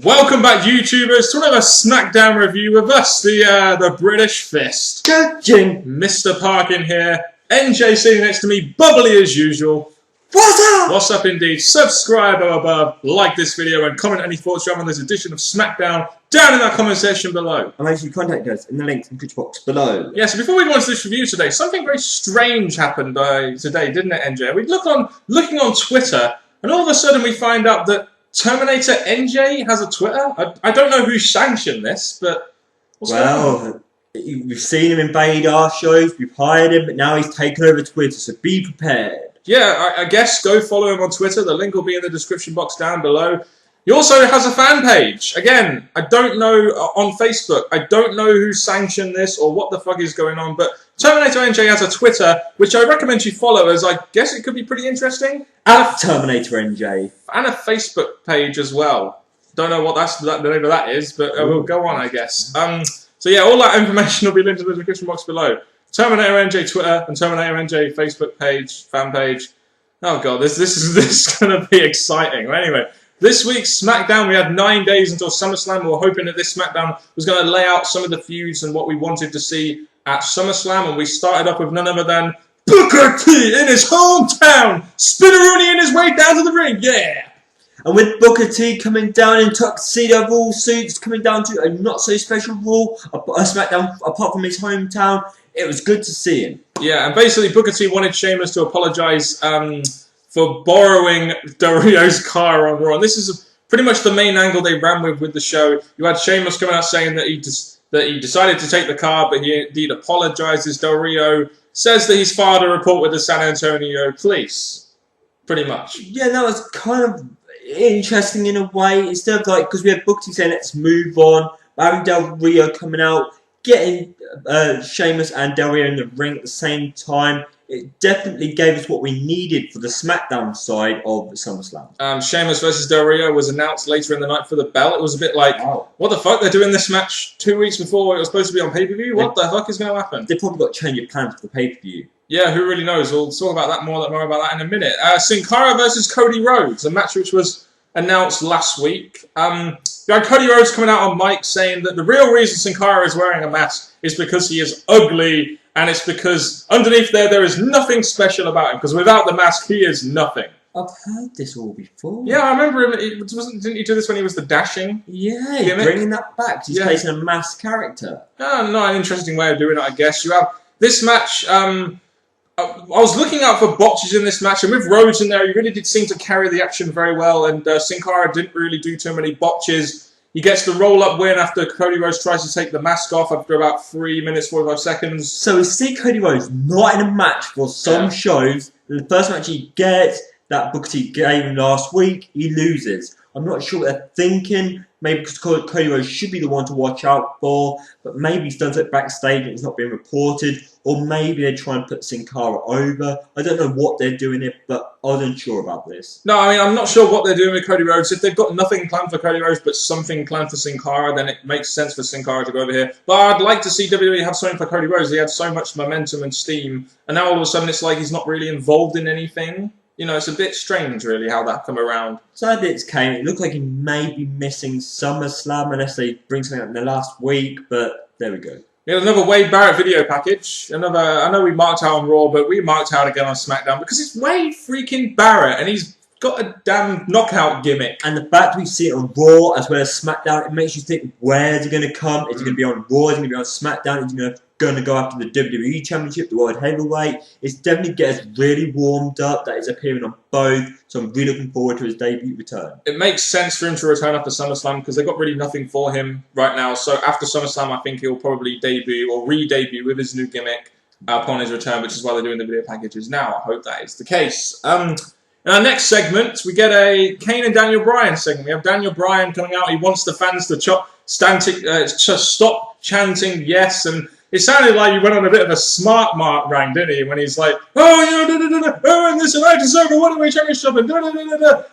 Welcome back, YouTubers, to another Smackdown review with us, the British Fist. Judging. Mr. Parkin here, NJ sitting next to me, bubbly as usual. What's up? What's up indeed? Subscribe above, like this video, and comment any thoughts you have on this edition of Smackdown down in that comment section below. And make sure you contact us in the links in the description box below. Yeah, so before we go on to this review today, something very strange happened today, didn't it, NJ? We looking on Twitter, and all of a sudden we find out that Terminator NJ has a Twitter. I don't know who sanctioned this, but what's going on? We've seen him invade our shows, we've hired him, but now he's taken over Twitter, so be prepared. Yeah, I guess go follow him on Twitter. The link will be in the description box down below. He also has a fan page. Again, I don't know, on Facebook. I don't know who sanctioned this or what the fuck is going on, but Terminator NJ has a Twitter, which I recommend you follow, as I guess it could be pretty interesting. At Terminator NJ. And a Facebook page as well. Don't know what the name of that is, but we'll go on, I guess. So yeah, all that information will be linked in the description box below. Terminator NJ Twitter and Terminator NJ Facebook page, fan page. Oh god, this is going to be exciting. Well, anyway, this week's SmackDown, we had 9 days until SummerSlam. We were hoping that this SmackDown was going to lay out some of the feuds and what we wanted to see at SummerSlam, and we started off with none other than Booker T in his hometown, Spinneroonie in his way down to the ring, yeah! And with Booker T coming down in tuxedo Raw suits, coming down to a not-so-special Raw, a SmackDown apart from his hometown, it was good to see him. Yeah, and basically Booker T wanted Sheamus to apologise for borrowing Del Rio's car on Raw. And this is pretty much the main angle they ran with the show. You had Sheamus coming out saying that he decided to take the car, but he indeed apologises. Del Rio says that he's filed a report with the San Antonio police. Pretty much. Yeah, that was kind of interesting in a way. Instead of like, because we had Booker T saying let's move on, having Del Rio coming out, getting Sheamus and Del Rio in the ring at the same time, it definitely gave us what we needed for the SmackDown side of SummerSlam. Sheamus versus Del Rio was announced later in the night for the belt. It was a bit like, what the fuck? They're doing this match 2 weeks before it was supposed to be on pay-per-view? What the fuck is going to happen? They probably got to change your plans for the pay-per-view. Yeah, who really knows? We'll talk about that more about that in a minute. Sin Cara versus Cody Rhodes, a match which was announced last week. You had Cody Rhodes coming out on mic saying that the real reason Sin Cara is wearing a mask is because he is ugly, and it's because underneath there is nothing special about him, because without the mask he is nothing. I've heard this all before. Yeah, I remember him. Didn't he do this when he was the dashing? Yeah, gimmick? Bringing that back. He's facing a masked character. Not an interesting way of doing it, I guess. You have this match. I was looking out for botches in this match, and with Rhodes in there, he really did seem to carry the action very well, and Sin Cara didn't really do too many botches. He gets the roll-up win after Cody Rhodes tries to take the mask off after about 3 minutes, 45 seconds. So we see Cody Rhodes not in a match for some shows. The first match he gets, that Booker T gave him last week, he loses. I'm not sure what they're thinking. Maybe because Cody Rhodes should be the one to watch out for, but maybe he's done it backstage and it's not being reported, or maybe they're trying to put Sin Cara over. I don't know what they're doing it, but I was unsure about this. No, I mean, I'm not sure what they're doing with Cody Rhodes. If they've got nothing planned for Cody Rhodes but something planned for Sin Cara, then it makes sense for Sin Cara to go over here. But I'd like to see WWE have something for Cody Rhodes. He had so much momentum and steam, and now all of a sudden it's like he's not really involved in anything. You know, it's a bit strange, really, how that come around. Sadly, it came. It looked like he may be missing SummerSlam unless they bring something up in the last week, but there we go. We had another Wade Barrett video package. I know we marked out on Raw, but we marked out again on SmackDown because it's Wade freaking Barrett, and he's got a damn knockout gimmick. And the fact we see it on Raw as well as SmackDown, it makes you think, where's he going to come? Is he going to be on Raw? Is he going to be on SmackDown? Is he going to go after the WWE Championship, the World Heavyweight? It's definitely getting us really warmed up that he's appearing on both, so I'm really looking forward to his debut return. It makes sense for him to return after SummerSlam because they've got really nothing for him right now, so after SummerSlam I think he'll probably debut or re-debut with his new gimmick upon his return, which is why they're doing the video packages now. I hope that is the case. In our next segment, we get a Kane and Daniel Bryan segment. We have Daniel Bryan coming out. He wants the fans to stop chanting yes, and it sounded like he went on a bit of a smart mark rang, didn't he? When he's like, oh, you know, and this, and I deserve a one-way championship,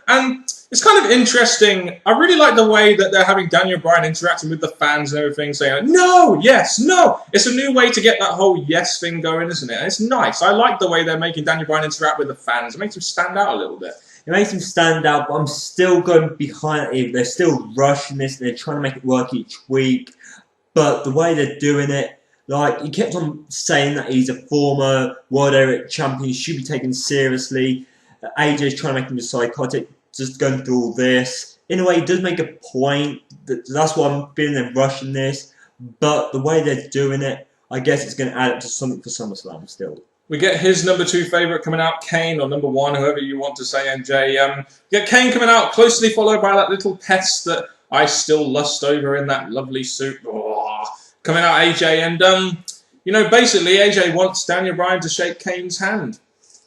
and it's kind of interesting. I really like the way that they're having Daniel Bryan interacting with the fans and everything, saying, no, yes, no. It's a new way to get that whole yes thing going, isn't it? And it's nice. I like the way they're making Daniel Bryan interact with the fans. It makes him stand out a little bit. It makes them stand out, but I'm still going behind it. They're still rushing this, and they're trying to make it work each week. But the way they're doing it, like, he kept on saying that he's a former World Heavyweight Champion, should be taken seriously. AJ's trying to make him psychotic, just going through all this. In a way, he does make a point. That's why I'm feeling them rushing this. But the way they're doing it, I guess it's going to add up to something for SummerSlam still. We get his number 2 favourite coming out, Kane, or number 1, whoever you want to say, MJ. We get Kane coming out, closely followed by that little pest that I still lust over in that lovely suit. Oh, coming out, AJ. And, you know, basically, AJ wants Daniel Bryan to shake Kane's hand.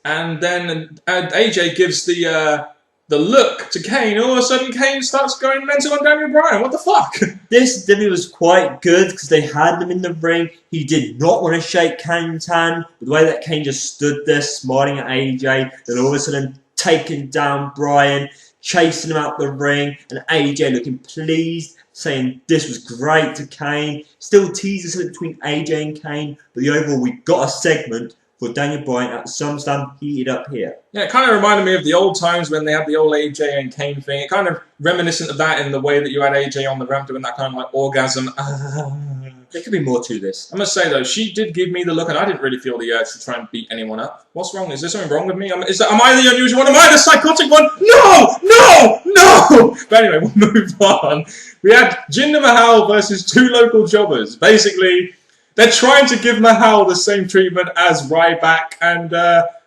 And then AJ gives the look to Kane. All of a sudden, Kane starts going mental on Daniel Bryan. What the fuck? This WWE was quite good because they had him in the ring. He did not want to shake Kane's hand. But the way that Kane just stood there smiling at AJ, then all of a sudden taking down Bryan, chasing him out the ring, and AJ looking pleased, saying this was great to Kane. Still teases it between AJ and Kane, but the overall, we got a segment for Daniel Bryan at SummerSlam heated up here. Yeah, it kind of reminded me of the old times when they had the old AJ and Kane thing. It kind of reminiscent of that in the way that you had AJ on the ramp doing that kind of like orgasm. There could be more to this. I must say though, she did give me the look, and I didn't really feel the urge to try and beat anyone up. What's wrong? Is there something wrong with me? Am I the unusual one? Am I the psychotic one? No! But anyway, we'll move on. We had Jinder Mahal versus 2 local jobbers. Basically, they're trying to give Mahal the same treatment as Ryback, and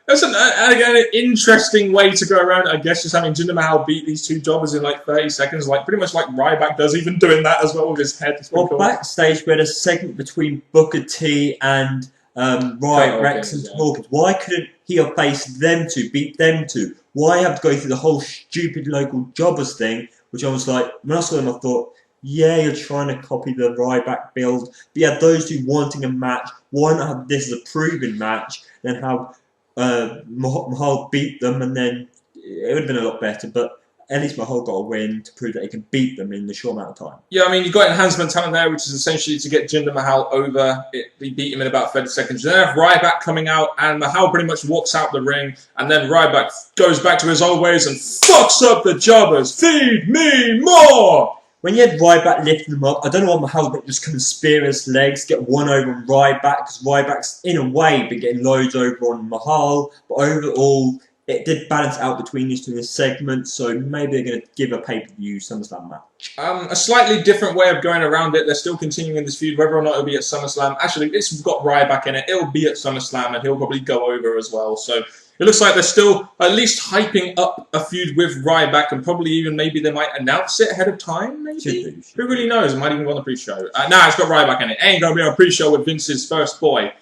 it's again an interesting way to go around. I guess just having Jinder Mahal beat these 2 jobbers in like 30 seconds, like pretty much like Ryback does, even doing that as well with his head. Well, cool. Backstage we had a segment between Booker T and Rex and Hawkins. Why couldn't he have faced them 2, beat them 2? Why have to go through the whole stupid local jobbers thing? Which I was like, when I saw them, I thought, yeah, you're trying to copy the Ryback build. But yeah, those 2 wanting a match. Why not have this as a proven match? Then have Mahal beat them, and then it would have been a lot better. But at least Mahal got a win to prove that he can beat them in the short amount of time. Yeah, I mean, you've got enhancement talent there, which is essentially to get Jinder Mahal over. He beat him in about 30 seconds. Then have Ryback coming out, and Mahal pretty much walks out the ring, and then Ryback goes back to his old ways and fucks up the jobbers. Feed me more! When you had Ryback lifting them up, I don't know why Mahal didn't just come spear his legs, get one over on Ryback, because Ryback's, in a way, been getting loads over on Mahal, but overall, it did balance out between these 2 in this segment, so maybe they're going to give a pay-per-view SummerSlam match. A slightly different way of going around it. They're still continuing this feud, whether or not it'll be at SummerSlam. Actually, it's got Ryback in it. It'll be at SummerSlam, and he'll probably go over as well, so it looks like they're still at least hyping up a feud with Ryback, and probably even maybe they might announce it ahead of time, maybe? Who really knows? It might even go on the pre-show. Nah, it's got Ryback in it. Ain't going to be on a pre-show with Vince's first boy.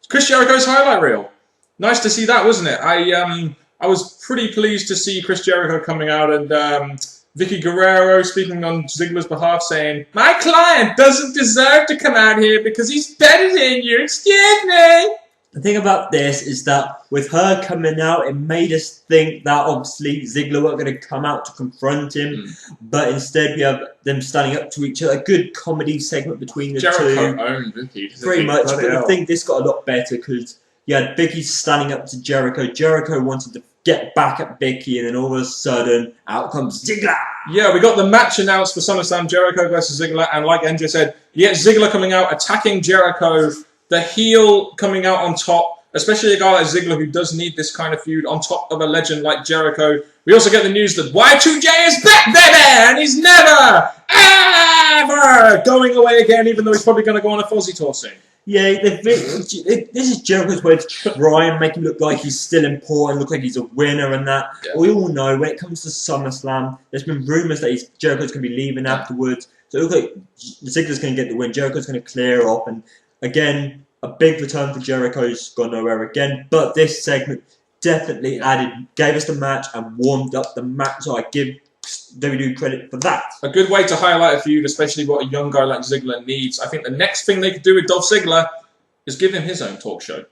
Chris Jericho's highlight reel. Nice to see that, wasn't it? I was pretty pleased to see Chris Jericho coming out, and Vicky Guerrero speaking on Ziggler's behalf saying, "My client doesn't deserve to come out here because he's better than you. Excuse me." The thing about this is that with her coming out, it made us think that obviously Ziggler weren't going to come out to confront him, but instead we have them standing up to each other. A good comedy segment between the Jericho 2. Owned Vicky. Pretty much, but I think this got a lot better because you had Vicky standing up to Jericho. Jericho wanted to get back at Vicky, and then all of a sudden, out comes Ziggler. Yeah, we got the match announced for SummerSlam, Jericho versus Ziggler, and like NJ said, you get Ziggler coming out, attacking Jericho, the heel coming out on top, especially a guy like Ziggler who does need this kind of feud on top of a legend like Jericho. We also get the news that Y2J is back, baby, and he's never, ever going away again, even though he's probably going to go on a Fozzy tour soon. Yeah, this is Jericho's way to try and make him look like he's still important, look like he's a winner and that. Yeah. We all know when it comes to SummerSlam, there's been rumours that Jericho's going to be leaving afterwards. So it looks like Ziggler's going to get the win. Jericho's going to clear off. And again, a big return for Jericho's gone nowhere again. But this segment definitely gave us the match and warmed up the match. So I give WWE credit for that. A good way to highlight a feud, especially what a young guy like Ziggler needs. I think the next thing they could do with Dolph Ziggler is give him his own talk show.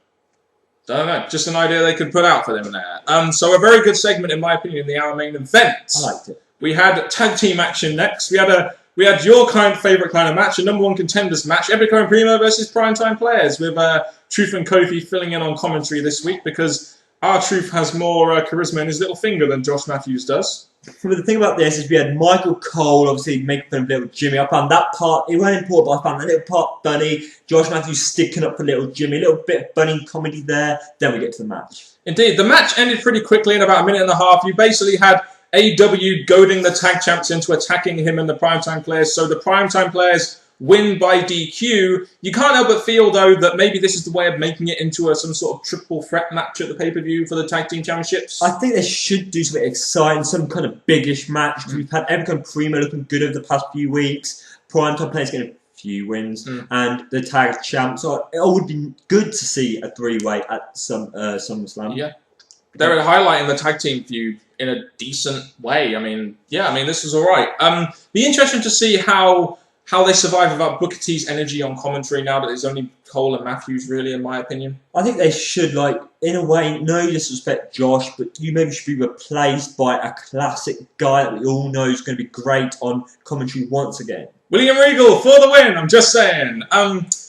Don't know, just an idea they could put out for them there. So a very good segment, in my opinion, in the hour main event. I liked it. We had tag team action next. We had your favourite kind of match, a number 1 contenders match, Epico and Primo versus Primetime Players, with Truth and Kofi filling in on commentary this week because R-Truth has more charisma in his little finger than Josh Matthews does. But the thing about this is we had Michael Cole obviously making fun of little Jimmy. I found that part, it wasn't important, but I found that little part funny. Josh Matthews sticking up for little Jimmy, a little bit of funny comedy there. Then we get to the match. Indeed, the match ended pretty quickly in about a minute and a half. You basically had AEW goading the tag champs into attacking him and the Primetime Players. So the Primetime Players win by DQ. You can't help but feel, though, that maybe this is the way of making it into some sort of triple threat match at the pay-per-view for the Tag Team Championships. I think they should do something exciting, some kind of biggish match. We've had Epic and Primo looking good over the past few weeks. Primetime Players getting a few wins. And the tag champs. So it would be good to see a three-way at SummerSlam. Yeah. They're highlighting the tag team feud in a decent way. I mean, this is all right. Be interesting to see how they survive without Booker T's energy on commentary now that it's only Cole and Matthews, really, in my opinion. I think they should, in a way, no disrespect Josh, but you maybe should be replaced by a classic guy that we all know is going to be great on commentary once again. William Regal for the win, I'm just saying.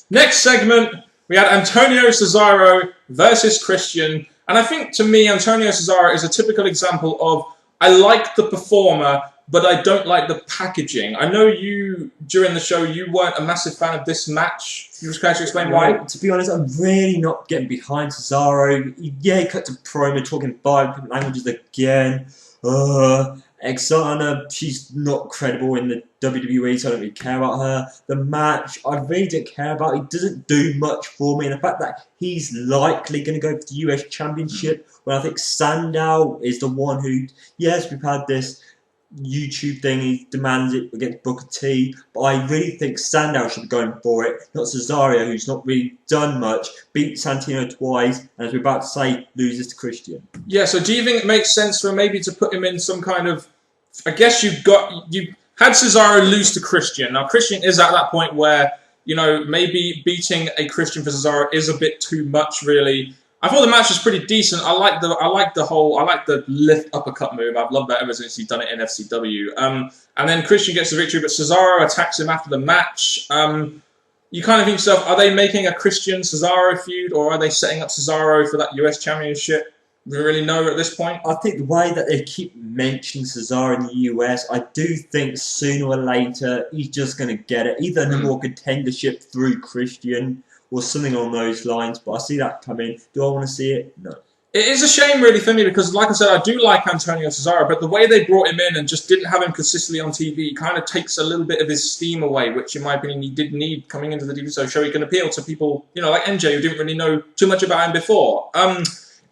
Next segment, we had Antonio Cesaro versus Christian. And I think, to me, Antonio Cesaro is a typical example of, I like the performer, but I don't like the packaging. I know you, during the show, you weren't a massive fan of this match. You just kind of explain why? To be honest, I'm really not getting behind Cesaro. Yeah, he cut to promo, talking 5 different languages again. Exana, she's not credible in the WWE, so I don't really care about her. The match, I really don't care about. It doesn't do much for me. And the fact that he's likely going to go for the US Championship, when I think Sandow is the one who, yes, we've had this YouTube thing, he demands it against Booker T, but I really think Sandow should be going for it, not Cesaro, who's not really done much, beat Santino twice, and as we're about to say, loses to Christian. Yeah, so do you think it makes sense for maybe to put him in some kind of, I guess you had Cesaro lose to Christian. Now Christian is at that point where, maybe beating a Christian for Cesaro is a bit too much, really. I thought the match was pretty decent. I like the lift uppercut move. I've loved that ever since he's done it in FCW. And then Christian gets the victory, but Cesaro attacks him after the match. You kind of think to yourself, are they making a Christian Cesaro feud, or are they setting up Cesaro for that US Championship? We don't really know at this point. I think the way that they keep mentioning Cesaro in the US, I do think sooner or later he's just going to get it. Either the more contendership through Christian, or something along those lines, but I see that coming. Do I want to see it? No. It is a shame, really, for me, because, like I said, I do like Antonio Cesaro, but the way they brought him in and just didn't have him consistently on TV kind of takes a little bit of his steam away, which, in my opinion, he did need coming into the TV show. He can appeal to people, like MJ, who didn't really know too much about him before.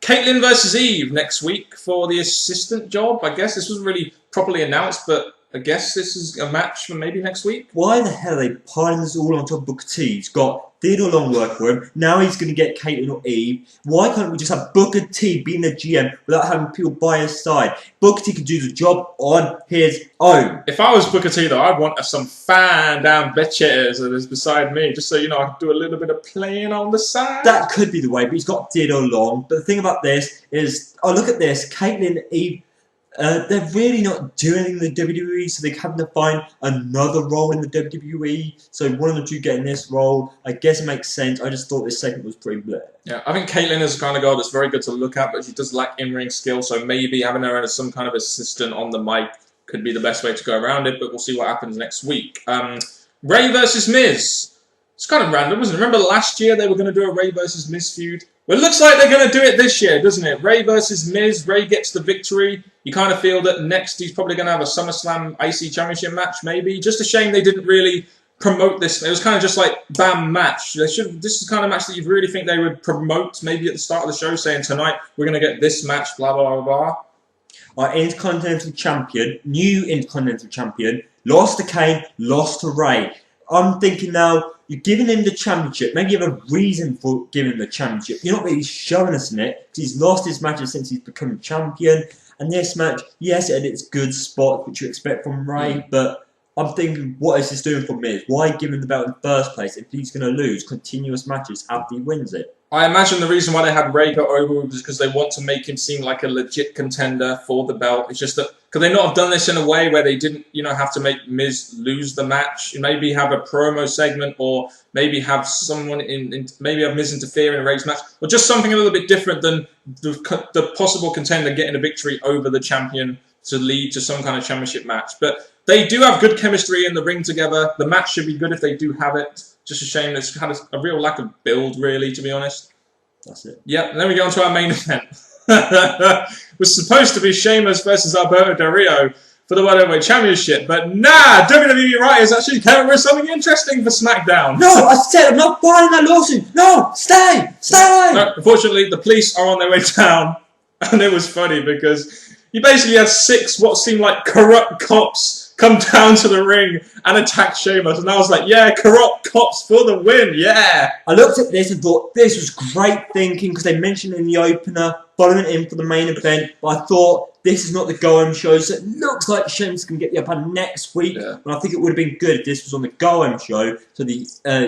Caitlyn versus Eve next week for the assistant job. I guess this wasn't really properly announced, but I guess this is a match for maybe next week. Why the hell are they piling this all on top of Booker T? He's got Theodore Long work for him. Now he's going to get Caitlyn or Eve. Why can't we just have Booker T being the GM without having people by his side? Booker T can do the job on his own. If I was Booker T, though, I'd want some fan down bitches that is beside me, just so, I can do a little bit of playing on the side. That could be the way, but he's got Theodore Long. But the thing about this is, look at this. Caitlyn, Eve, they're really not doing anything in the WWE, so they're having to find another role in the WWE. So one of the two getting this role, I guess it makes sense. I just thought this segment was pretty bleh. Yeah, I think Caitlyn is the kind of girl that's very good to look at, but she does lack in-ring skill, so maybe having her as some kind of assistant on the mic could be the best way to go around it, but we'll see what happens next week. Ray versus Miz. It's kind of random, wasn't it? Remember last year they were going to do a Ray versus Miz feud? Well, it looks like they're going to do it this year, doesn't it? Ray versus Miz. Ray gets the victory. You kind of feel that next he's probably going to have a SummerSlam IC Championship match, maybe. Just a shame they didn't really promote this. It was kind of just like, bam, match. This is the kind of match that you really think they would promote maybe at the start of the show, saying tonight we're going to get this match, blah, blah, blah, blah. Our Intercontinental Champion, new Intercontinental Champion, lost to Kane, lost to Ray. I'm thinking now, you're giving him the championship. Maybe you have a reason for giving him the championship. You're not really showing us in it, because he's lost his matches since he's become champion. And this match, yes, it had its good spot, which you expect from Ray, but I'm thinking, what is this doing for Miz? Why give him the belt in the first place if he's going to lose continuous matches after he wins it? I imagine the reason why they had Ray go over was because they want to make him seem like a legit contender for the belt. It's just that, could they not have done this in a way where they didn't, have to make Miz lose the match? Maybe have a promo segment, or maybe have someone maybe have Miz interfere in a Ray's match, or just something a little bit different than the possible contender getting a victory over the champion to lead to some kind of championship match. But they do have good chemistry in the ring together. The match should be good if they do have it. Just a shame it's had a real lack of build, really, to be honest. That's it. Yep, and then we go on to our main event. It was supposed to be Sheamus versus Alberto Del Rio for the World Heavyweight Championship, but nah, WWE writers actually came up with something interesting for SmackDown. No, I said I'm not filing that lawsuit. No, stay. No, unfortunately, the police are on their way down, and it was funny because you basically had 6 what seemed like corrupt cops come down to the ring and attack Sheamus, and I was like, yeah, corrupt cops for the win, yeah. I looked at this and thought this was great thinking because they mentioned in the opener following in for the main event, but I thought this is not the go-home show, so it looks like Sheamus can get the upper hand next week, but I think it would have been good if this was on the go-home show, so the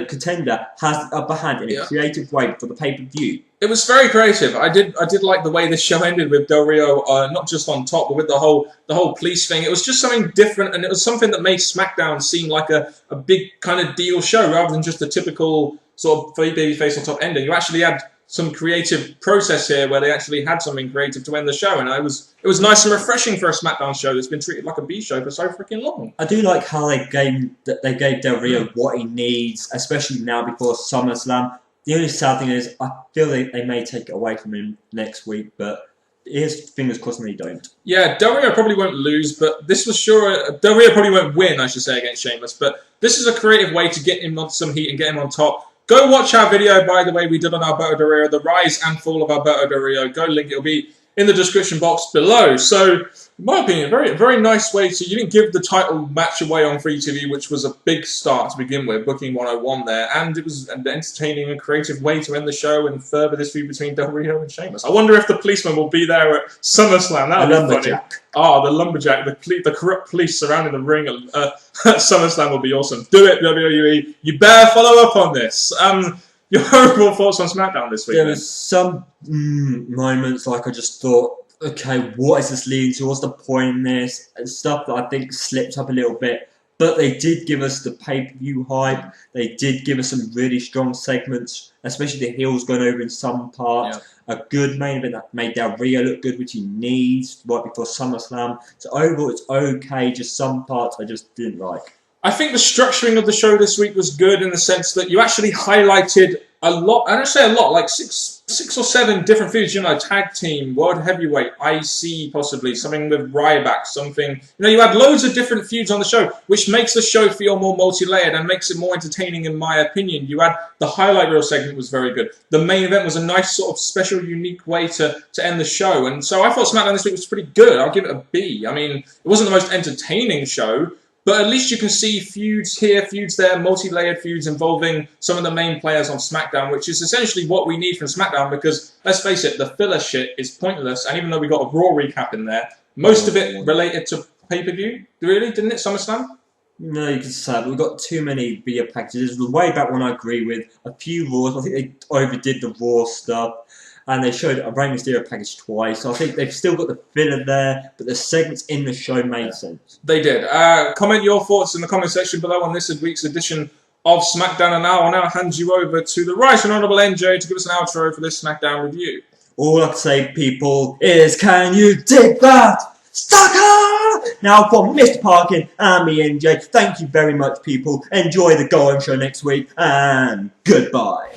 contender has the upper hand in a creative way for the pay-per-view. It was very creative. I did like the way this show ended with Del Rio, not just on top, but with the whole police thing. It was just something different, and it was something that made SmackDown seem like a big kind of deal show, rather than just a typical sort of babyface on top ending. You actually had some creative process here where they actually had something creative to end the show, and it was nice and refreshing for a SmackDown show that's been treated like a B show for so freaking long. I do like how they gave Del Rio what he needs, especially now before SummerSlam. The only sad thing is I feel they may take it away from him next week, but here's fingers crossed they don't. Yeah, Del Rio probably won't lose, but this was sure... Del Rio probably won't win, I should say, against Sheamus, but this is a creative way to get him on some heat and get him on top. Go watch our video, by the way, we did on Alberto Del Rio, the rise and fall of Alberto Del Rio. Go link, it'll be in the description box below. So, in my opinion, very nice way to... You didn't give the title match away on Free TV, which was a big start to begin with, booking 101 there, and it was an entertaining and creative way to end the show and further this feud between Del Rio and Sheamus. I wonder if the policeman will be there at SummerSlam. That would be funny. Oh, the lumberjack, the corrupt police surrounding the ring at SummerSlam will be awesome. Do it, WWE. You better follow up on this. Your overall thoughts on SmackDown this week? There was some moments like I just thought, okay, what is this leading to? What's the point in this? And stuff that I think slipped up a little bit. But they did give us the pay-per-view hype. They did give us some really strong segments, especially the heels going over in some parts. Yeah. A good main event that made Del Rio look good, which he needs right before SummerSlam. So overall, it's okay. Just some parts I just didn't like. I think the structuring of the show this week was good in the sense that you actually highlighted a lot, I don't say a lot, like six or seven different feuds, tag team, world heavyweight, IC possibly, something with Ryback, something, you had loads of different feuds on the show, which makes the show feel more multi-layered and makes it more entertaining in my opinion. You had the highlight reel segment was very good. The main event was a nice sort of special, unique way to end the show, and so I thought SmackDown this week was pretty good. I'll give it a B. I mean, it wasn't the most entertaining show, but at least you can see feuds here, feuds there, multi-layered feuds involving some of the main players on SmackDown, which is essentially what we need from SmackDown because, let's face it, the filler shit is pointless. And even though we got a Raw recap in there, most of it related to pay-per-view. Really? Didn't it, SummerSlam? No, you can say that. We've got too many video packages. The way back when I agree with a few Raws. I think they overdid the Raw stuff. And they showed a Rey Mysterio package twice. So I think they've still got the filler there, but the segments in the show made sense. They did. Comment your thoughts in the comment section below on this week's edition of SmackDown. And now I'll hand you over to the Right and Honourable NJ to give us an outro for this SmackDown review. All I can say, people, is can you dig that? Sucker! Now for Mr. Parkin and me, NJ, thank you very much, people. Enjoy the Go On Show next week, and goodbye.